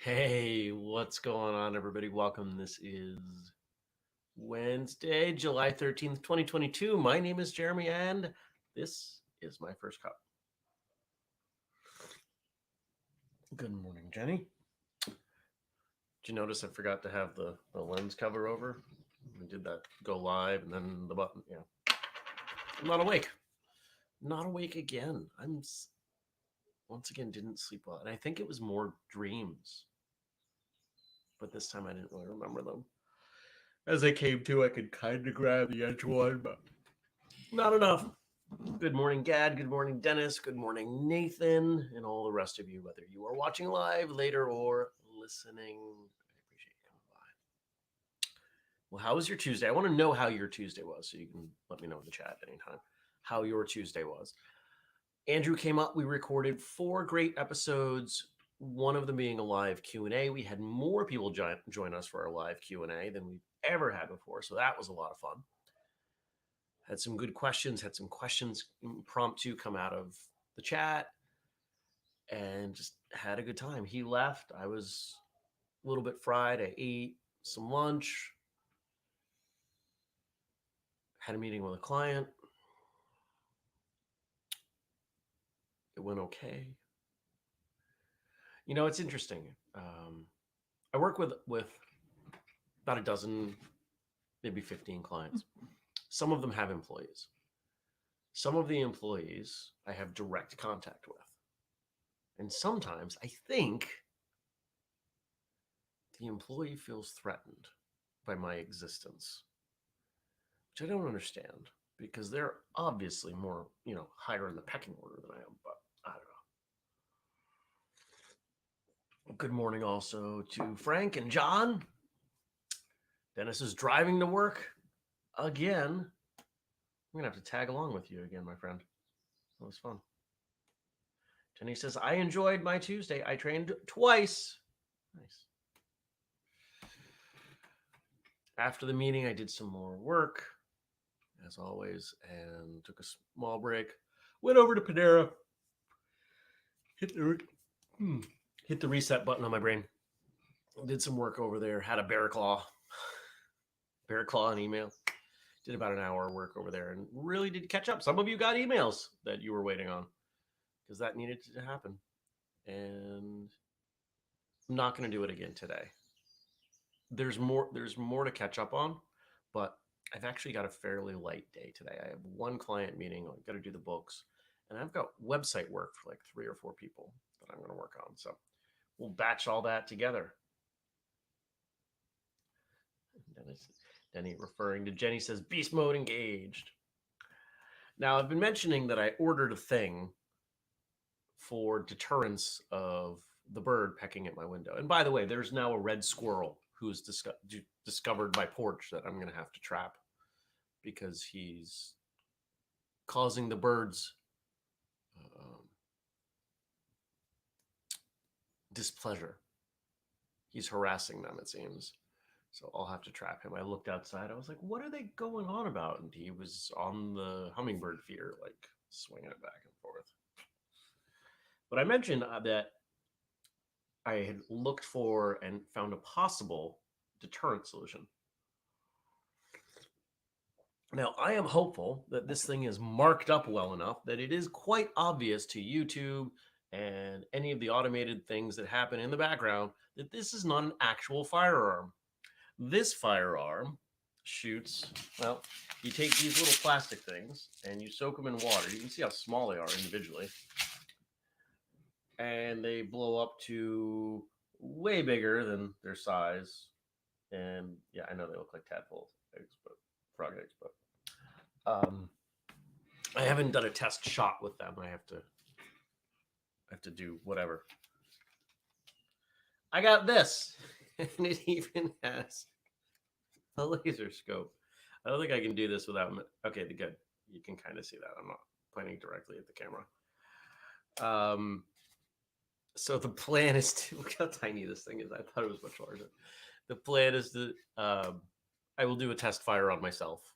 Hey, what's going on, everybody? Welcome. This is Wednesday, July 13th, 2022. My name is Jeremy, and this is my first cup. Good morning, Jenny. Did you notice I forgot to have the lens cover over? I did that go live and then the button. Yeah. I'm not awake. Not awake again. Once again didn't sleep well. And I think it was more dreams. But this time I didn't really remember them. As I came to, I could kind of grab the edge one, but not enough. Good morning, Gad. Good morning, Dennis. Good morning, Nathan, and all the rest of you, whether you are watching live later or listening. I appreciate you coming by. Well, how was your Tuesday? I want to know how your Tuesday was, so you can let me know in the chat anytime how your Tuesday was. Andrew came up. We recorded 4 great episodes, one of them being a live Q&A. We had more people join us for our live Q&A than we've ever had before, so that was a lot of fun. Had some good questions, had some questions impromptu come out of the chat, and just had a good time. He left. I was a little bit fried. I ate some lunch, had a meeting with a client. It went okay. You know, it's interesting. I work with about a dozen, maybe 15 clients. Some of them have employees. Some of the employees I have direct contact with. And sometimes I think the employee feels threatened by my existence, which I don't understand because they're obviously more, higher in the pecking order than I am, but I don't know. Good morning also to Frank and John. Dennis is driving to work again. I'm going to have to tag along with you again, my friend. That was fun. Jenny says, I enjoyed my Tuesday. I trained twice. Nice. After the meeting, I did some more work, as always, and took a small break. Went over to Panera. Hit the reset button on my brain. Did some work over there. Had a bear claw and email. Did about an hour of work over there and really did catch up. Some of you got emails that you were waiting on because that needed to happen. And I'm not going to do it again today. There's more to catch up on, but I've actually got a fairly light day today. I have one client meeting. I've got to do the books, and I've got website work for like 3 or 4 people that I'm going to work on. So we'll batch all that together. Denny referring to Jenny says, beast mode engaged. Now, I've been mentioning that I ordered a thing for deterrence of the bird pecking at my window. And by the way, there's now a red squirrel who's discovered my porch that I'm going to have to trap because he's causing the birds displeasure. He's harassing them, it seems. So I'll have to trap him. I looked outside. I was like, what are they going on about? And he was on the hummingbird feeder, like swinging it back and forth. But I mentioned that I had looked for and found a possible deterrent solution. Now, I am hopeful that this thing is marked up well enough that it is quite obvious to YouTube and any of the automated things that happen in the background that this is not an actual firearm. This firearm shoots, well, you take these little plastic things and you soak them in water. You can see how small they are individually. And they blow up to way bigger than their size. And yeah, I know they look like tadpole eggs, but frog eggs, but I haven't done a test shot with them. I have to do whatever. I got this, and it even has a laser scope. I don't think I can do this without. Okay, good. You can kind of see that. I'm not pointing directly at the camera. So the plan is to look how tiny this thing is. I thought it was much larger. The plan is to I will do a test fire on myself.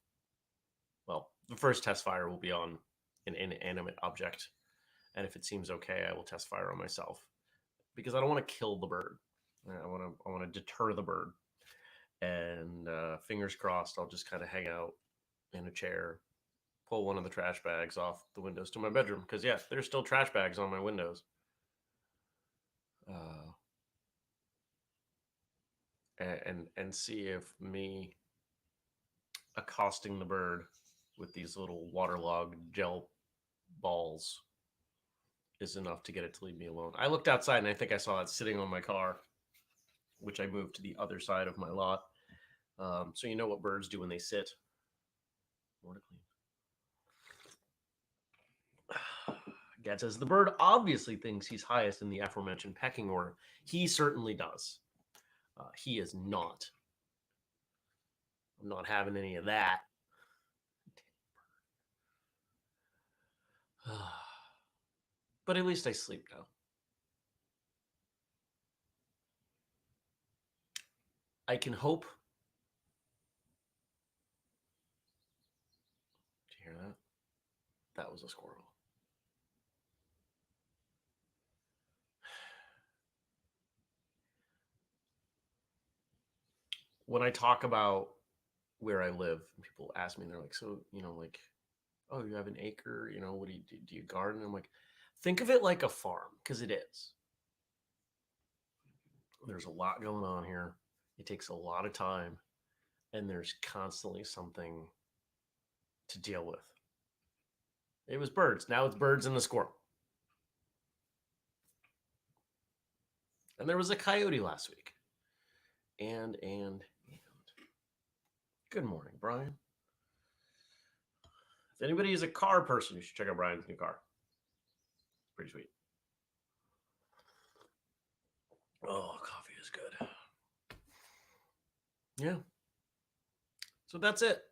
Well, the first test fire will be on an inanimate object, and if it seems okay, I will test fire on myself because I don't want to kill the bird. I want to deter the bird, and fingers crossed, I'll just kind of hang out in a chair, pull one of the trash bags off the windows to my bedroom because yeah, there's still trash bags on my windows. And see if me accosting the bird with these little waterlogged gel balls is enough to get it to leave me alone. I looked outside and I think I saw it sitting on my car, which I moved to the other side of my lot. So you know what birds do when they sit. More to clean. Gad says the bird obviously thinks he's highest in the aforementioned pecking order. He certainly does. He is not. I'm not having any of that. But at least I sleep now. I can hope. Did you hear that? That was a squirrel. When I talk about where I live, people ask me, and they're like, so, like, oh, you have an acre, what do you do? Do you garden? I'm like, think of it like a farm, because it is. There's a lot going on here. It takes a lot of time, and there's constantly something to deal with. It was birds. Now it's birds and the squirrel. And there was a coyote last week. And good morning, Brian. If anybody is a car person, you should check out Brian's new car. It's pretty sweet. Oh, coffee is good. Yeah. So that's it.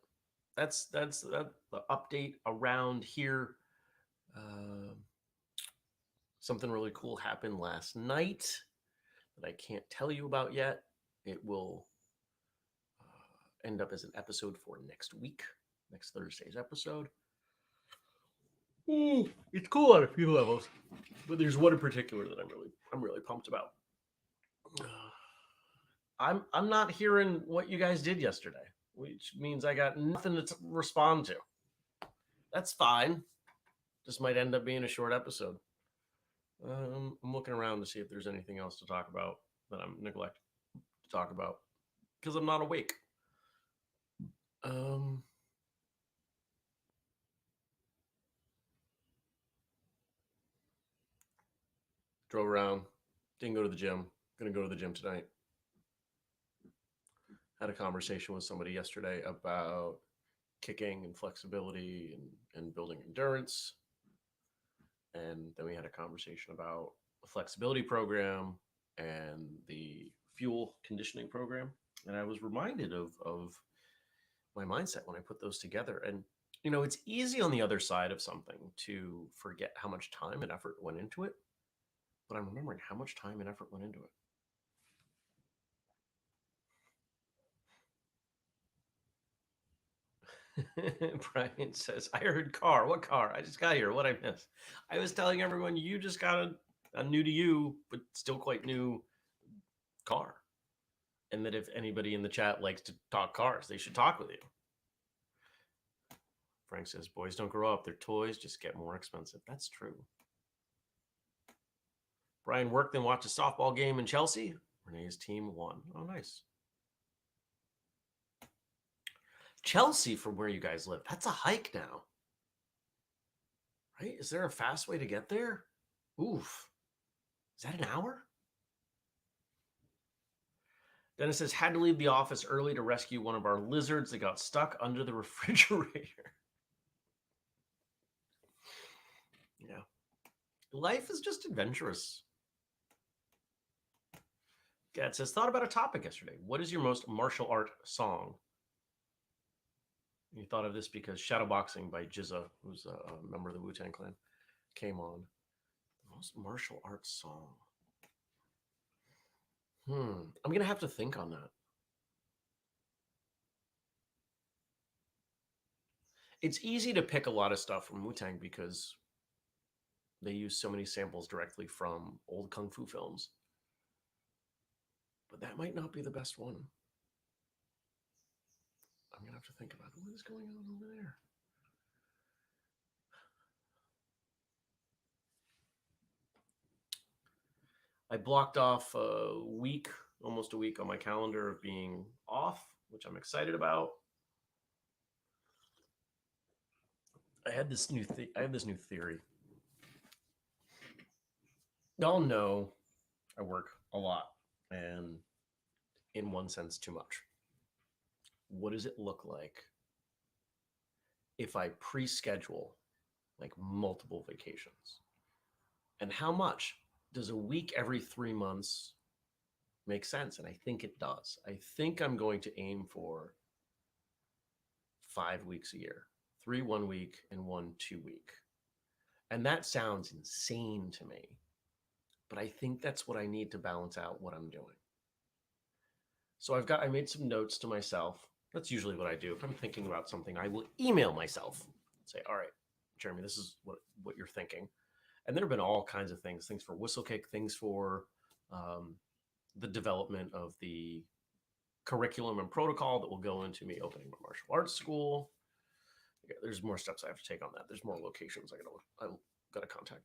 That's the update around here. Something really cool happened last night that I can't tell you about yet. It will end up as an episode for next week, next Thursday's episode. It's cool on a few levels, but there's one in particular that I'm really pumped about. I'm not hearing what you guys did yesterday, which means I got nothing to respond to. That's fine. This might end up being a short episode. I'm looking around to see if there's anything else to talk about that I'm neglecting to talk about because I'm not awake. Drove around, didn't go to the gym. Gonna go to the gym tonight. Had a conversation with somebody yesterday about kicking and flexibility and building endurance. And then we had a conversation about the flexibility program and the fuel conditioning program. And I was reminded of my mindset when I put those together. And, it's easy on the other side of something to forget how much time and effort went into it. But I'm remembering how much time and effort went into it. Brian says, I heard car. What car? I just got here. What I missed? I was telling everyone you just got a new to you, but still quite new car. And that if anybody in the chat likes to talk cars, they should talk with you. Frank says, boys don't grow up. Their toys just get more expensive. That's true. Brian worked and watched a softball game in Chelsea. Renee's team won. Oh, nice. Chelsea, from where you guys live, that's a hike now. Right? Is there a fast way to get there? Oof. Is that an hour? Dennis says, had to leave the office early to rescue one of our lizards that got stuck under the refrigerator. Life is just adventurous. Gad says, thought about a topic yesterday. What is your most martial art song? You thought of this because Shadowboxing by Jizza, who's a member of the Wu-Tang Clan, came on. The most martial arts song. I'm going to have to think on that. It's easy to pick a lot of stuff from Wu-Tang because they use so many samples directly from old Kung Fu films. But that might not be the best one. I'm going to have to think about what is going on over there. I blocked off a week, almost a week on my calendar of being off, which I'm excited about. I have this new theory. Y'all know I work a lot, and in one sense, too much. What does it look like if I pre-schedule like multiple vacations? And how much does a week every 3 months make sense? And I think it does. I think I'm going to aim for 5 weeks a year, 3 1 week and 1 2 week. And that sounds insane to me, but I think that's what I need to balance out what I'm doing. So I made some notes to myself. That's usually what I do. If I'm thinking about something, I will email myself, say, all right, Jeremy, this is what you're thinking. And there have been all kinds of things for Whistlekick, things for the development of the curriculum and protocol that will go into me opening my martial arts school. There's more steps I have to take on that. There's more locations I gotta contact.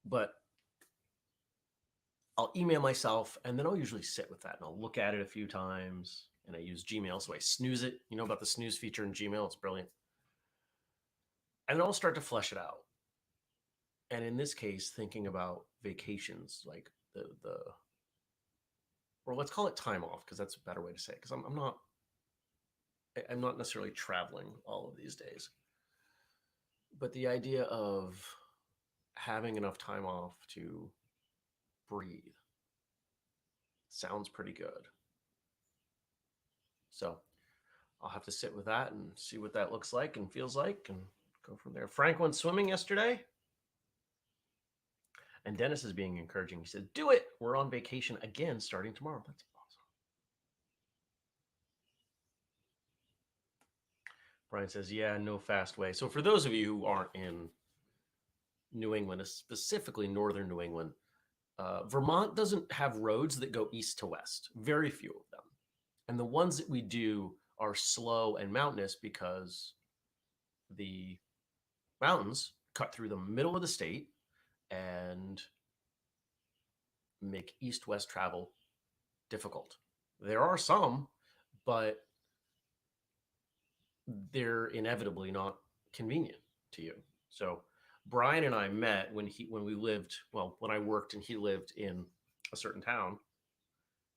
But I'll email myself, and then I'll usually sit with that, and I'll look at it a few times, and I use Gmail, so I snooze it. You know about the snooze feature in Gmail? It's brilliant. And then I'll start to flesh it out. And in this case, thinking about vacations, like or let's call it time off, because that's a better way to say it, because I'm not necessarily traveling all of these days. But the idea of having enough time off to breathe sounds pretty good. So I'll have to sit with that and see what that looks like and feels like and go from there. Frank went swimming yesterday. And Dennis is being encouraging. He said, do it. We're on vacation again starting tomorrow. That's awesome. Brian says, yeah, no fast way. So for those of you who aren't in New England, specifically northern New England, Vermont doesn't have roads that go east to west. Very few of them. And the ones that we do are slow and mountainous because the mountains cut through the middle of the state and make east-west travel difficult. There are some, but they're inevitably not convenient to you. So Brian and I met when I worked and he lived in a certain town,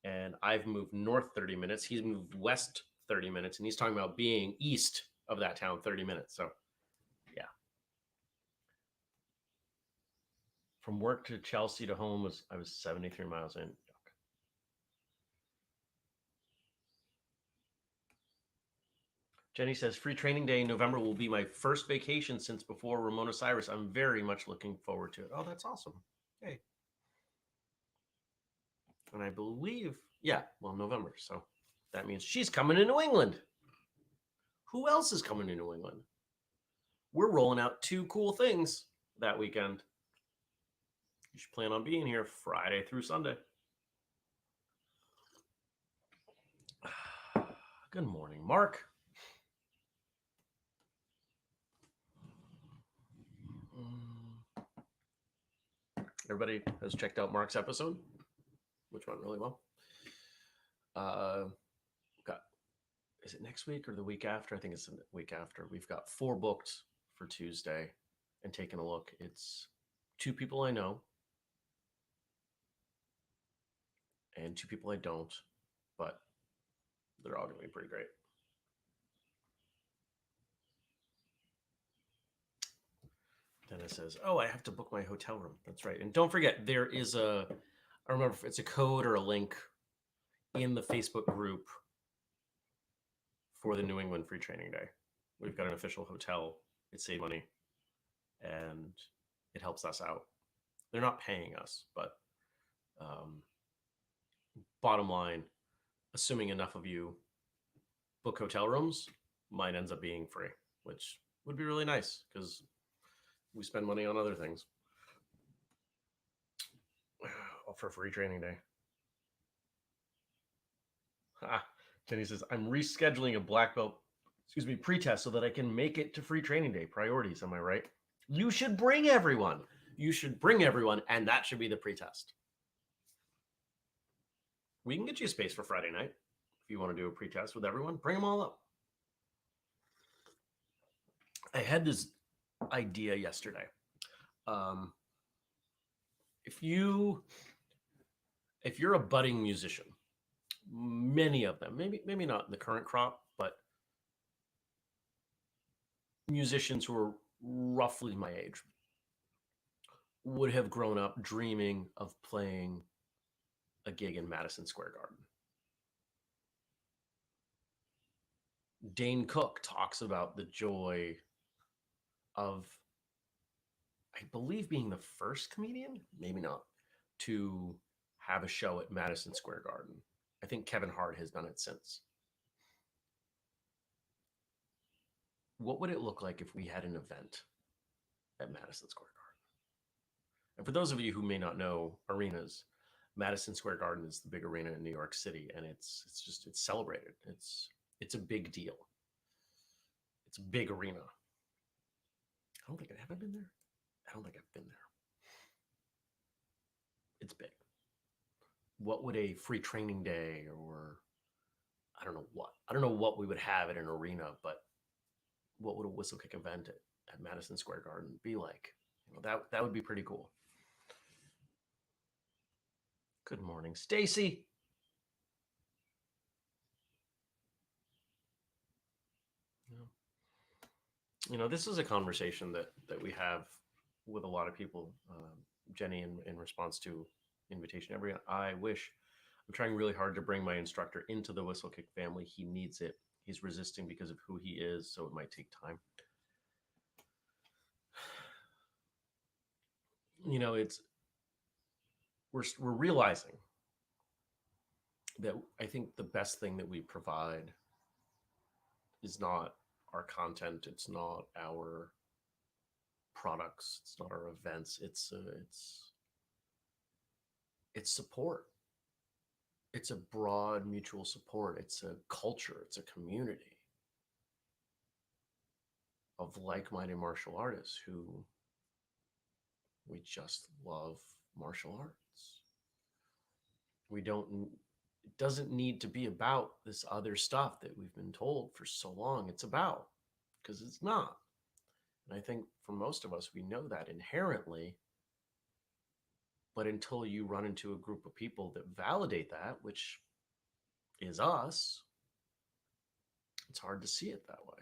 and I've moved north 30 minutes. He's moved west 30 minutes, and he's talking about being east of that town 30 minutes. So yeah. From work to Chelsea to home I was 73 miles in. Jenny says, free training day in November will be my first vacation since before Ramona Cyrus. I'm very much looking forward to it. Oh, that's awesome. Hey. And I believe, November. So that means she's coming to New England. Who else is coming to New England? We're rolling out 2 cool things that weekend. You should plan on being here Friday through Sunday. Good morning, Mark. Everybody has checked out Mark's episode, which went really well. Is it next week or the week after? I think it's the week after. We've got 4 booked for Tuesday, and taking a look. It's 2 people I know and 2 people I don't, but they're all going to be pretty great. Jenna says, "Oh, I have to book my hotel room." That's right. And don't forget, there is I don't remember if it's a code or a link in the Facebook group for the New England Free Training Day. We've got an official hotel. It saves money and it helps us out. They're not paying us, but bottom line, assuming enough of you book hotel rooms, mine ends up being free, which would be really nice because we spend money on other things. For Free Training Day. Jenny says, I'm rescheduling a black belt, pre-test so that I can make it to Free Training Day. Priorities, am I right? You should bring everyone. And that should be the pre-test. We can get you a space for Friday night. If you want to do a pre-test with everyone, bring them all up. I had this idea yesterday. If you're a budding musician, many of them, maybe not the current crop, but musicians who are roughly my age would have grown up dreaming of playing a gig in Madison Square Garden. Dane Cook talks about the joy of, I believe, being the first comedian, maybe not, to have a show at Madison Square Garden. I think Kevin Hart has done it since. What would it look like if we had an event at Madison Square Garden? And for those of you who may not know arenas, Madison Square Garden is the big arena in New York City, and it's celebrated. It's a big deal. It's a big arena. Have I been there? I don't think I've been there. It's big. What would a Free Training Day, or I don't know what we would have at an arena, but what would a Whistlekick event at Madison Square Garden be like? That would be pretty cool. Good morning, Stacy. This is a conversation that we have with a lot of people. Jenny, in response to invitation, I'm trying really hard to bring my instructor into the Whistlekick family. He needs it. He's resisting because of who he is, so it might take time. We're realizing that I think the best thing that we provide is not our content. It's not our products. It's not our events. It's support. It's a broad mutual support. It's a culture. It's a community of like-minded martial artists who we just love martial arts. It doesn't need to be about this other stuff that we've been told for so long it's about, because it's not. And I think for most of us, we know that inherently. But until you run into a group of people that validate that, which is us, it's hard to see it that way.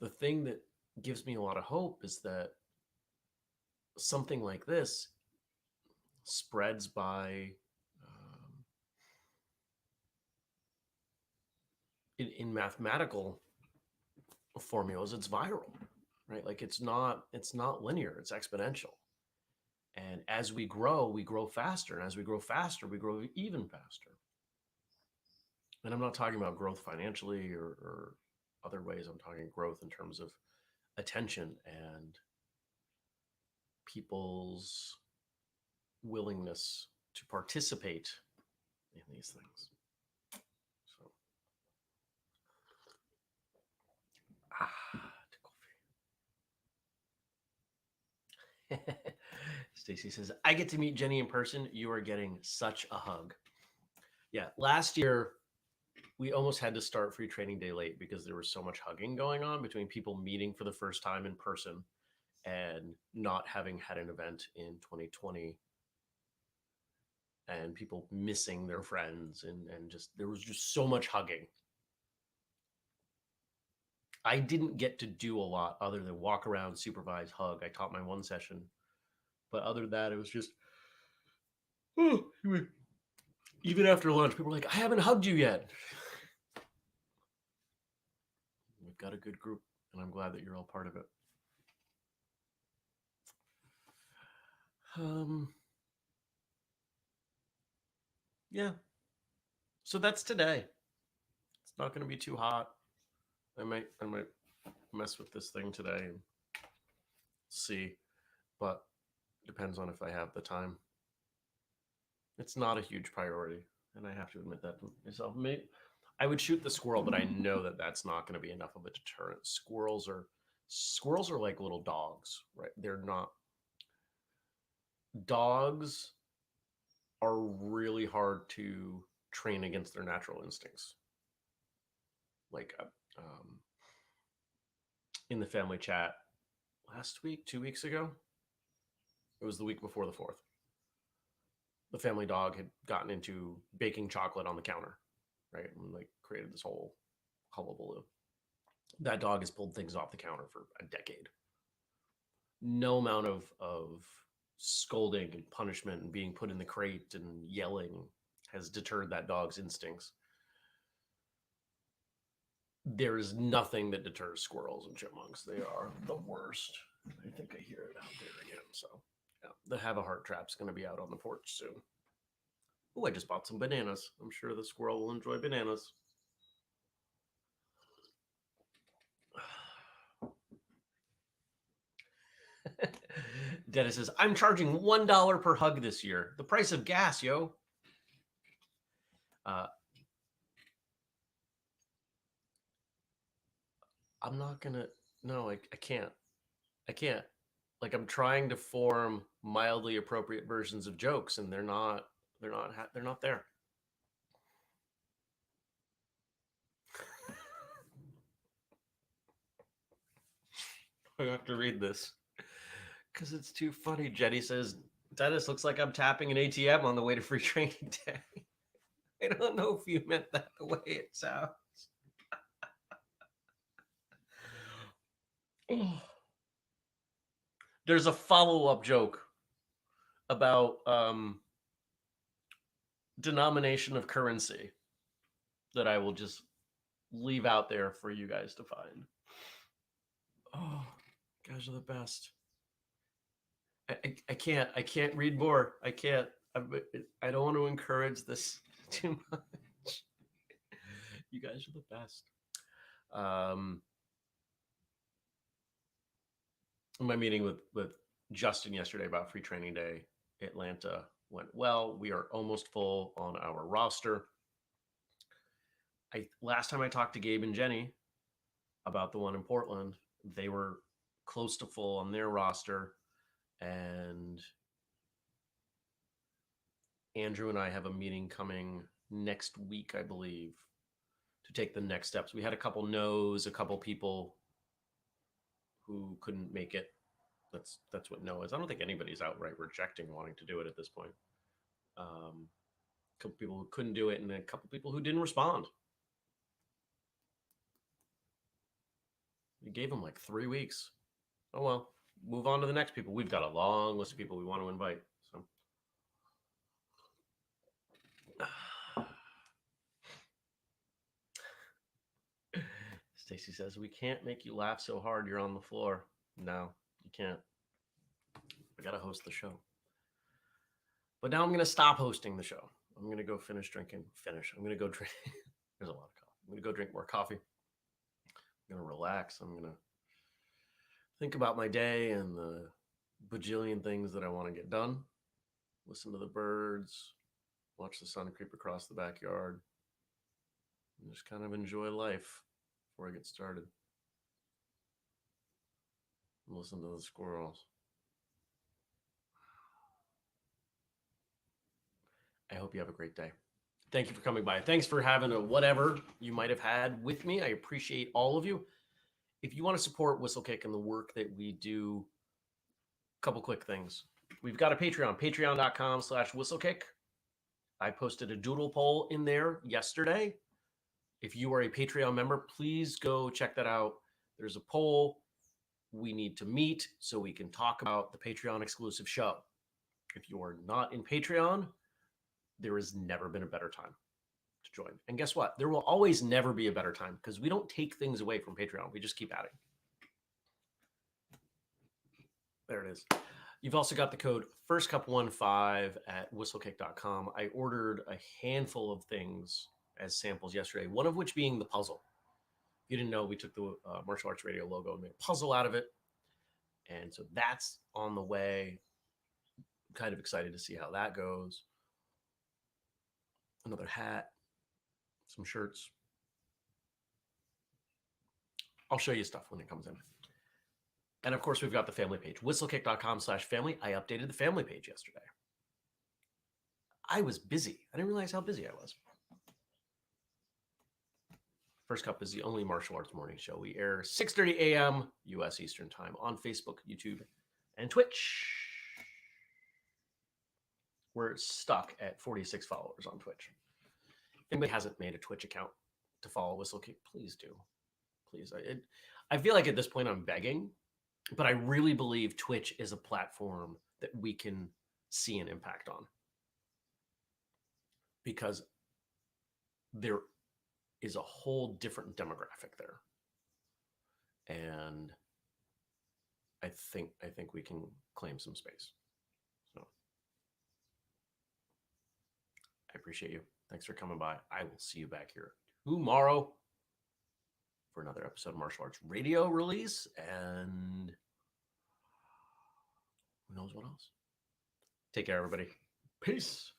The thing that gives me a lot of hope is that something like this spreads by, in mathematical formulas, it's viral, right? Like it's not linear, it's exponential. And as we grow faster. And as we grow faster, we grow even faster. And I'm not talking about growth financially or other ways. I'm talking growth in terms of attention and people's willingness to participate in these things. So, Stacy says, I get to meet Jenny in person. You are getting such a hug. Yeah, last year we almost had to start Free Training Day late because there was so much hugging going on between people meeting for the first time in person and not having had an event in 2020, and people missing their friends, and just there was just so much hugging. I didn't get to do a lot other than walk around, supervise, hug. I taught my one session, but other than that, it was just even after lunch, people were like, "I haven't hugged you yet." We've got a good group, and I'm glad that you're all part of it. Yeah. So that's today. It's not going to be too hot. I might mess with this thing today and see, but depends on if I have the time. It's not a huge priority, and I have to admit that to myself. Maybe I would shoot the squirrel, but I know that that's not going to be enough of a deterrent. Squirrels are like little dogs, right? They're not dogs are really hard to train against their natural instincts. Like in the family chat last week, 2 weeks ago, it was the week before the 4th. The family dog had gotten into baking chocolate on the counter, right? And like created this whole hullabaloo. That dog has pulled things off the counter for a decade. No amount of scolding and punishment and being put in the crate and yelling has deterred that dog's instincts. There is nothing that deters squirrels and chipmunks. They are the worst. I think I hear it out there again. So yeah, the Have a Heart Trap's going to be out on the porch soon. Oh, I just bought some bananas. I'm sure the squirrel will enjoy bananas. Dennis says, I'm charging $1 per hug this year. The price of gas, yo. I'm not going to. No, I can't. I can't. Like, I'm trying to form mildly appropriate versions of jokes, and they're not there. I have to read this because it's too funny. Jenny says, Dennis, looks like I'm tapping an ATM on the way to free training day. I don't know if you meant that the way it sounds. There's a follow-up joke about denomination of currency that I will just leave out there for you guys to find. Oh, guys are the best. I can't read more. I can't. I don't want to encourage this too much. You guys are the best. My meeting with Justin yesterday about free training day, Atlanta went well. We are almost full on our roster. Last time I talked to Gabe and Jenny about the one in Portland, they were close to full on their roster, and Andrew and I have a meeting coming next week, I believe, to take the next steps. We had a couple no's, a couple people who couldn't make it. That's what no is. I don't think anybody's outright rejecting wanting to do it at this point. A couple people who couldn't do it, and a couple people who didn't respond. We gave them like 3 weeks. Oh well, move on to the next people. We've got a long list of people we want to invite. So Stacy says, we can't make you laugh so hard you're on the floor. No, you can't. I gotta host the show. But now I'm gonna stop hosting the show. I'm gonna go finish drinking. I'm gonna go drink. There's a lot of coffee. I'm gonna go drink more coffee. I'm gonna relax. I'm gonna think about my day and the bajillion things that I want to get done. Listen to the birds, watch the sun creep across the backyard, and just kind of enjoy life before I get started. And listen to the squirrels. I hope you have a great day. Thank you for coming by. Thanks for having a whatever you might have had with me. I appreciate all of you. If you want to support Whistlekick and the work that we do, a couple quick things. We've got a Patreon, patreon.com/Whistlekick. I posted a doodle poll in there yesterday. If you are a Patreon member, please go check that out. There's a poll. We need to meet so we can talk about the Patreon exclusive show. If you are not in Patreon, there has never been a better time to join. And guess what? There will always never be a better time because we don't take things away from Patreon. We just keep adding. There it is. You've also got the code FirstCup15 at whistlekick.com. I ordered a handful of things as samples yesterday, one of which being the puzzle. If you didn't know, we took the Martial Arts Radio logo and made a puzzle out of it. And so that's on the way. I'm kind of excited to see how that goes. Another hat, some shirts. I'll show you stuff when it comes in. And of course, we've got the family page, whistlekick.com/family. I updated the family page yesterday. I was busy. I didn't realize how busy I was. First Cup is the only martial arts morning show. We air 6:30 a.m. U.S. Eastern Time on Facebook, YouTube, and Twitch. We're stuck at 46 followers on Twitch. If anybody hasn't made a Twitch account to follow Whistlekick, please do. Please. I feel like at this point I'm begging, but I really believe Twitch is a platform that we can see an impact on. Because there is a whole different demographic there. And I think we can claim some space. So I appreciate you. Thanks for coming by. I will see you back here tomorrow for another episode of Martial Arts Radio release, and who knows what else. Take care, everybody. Peace.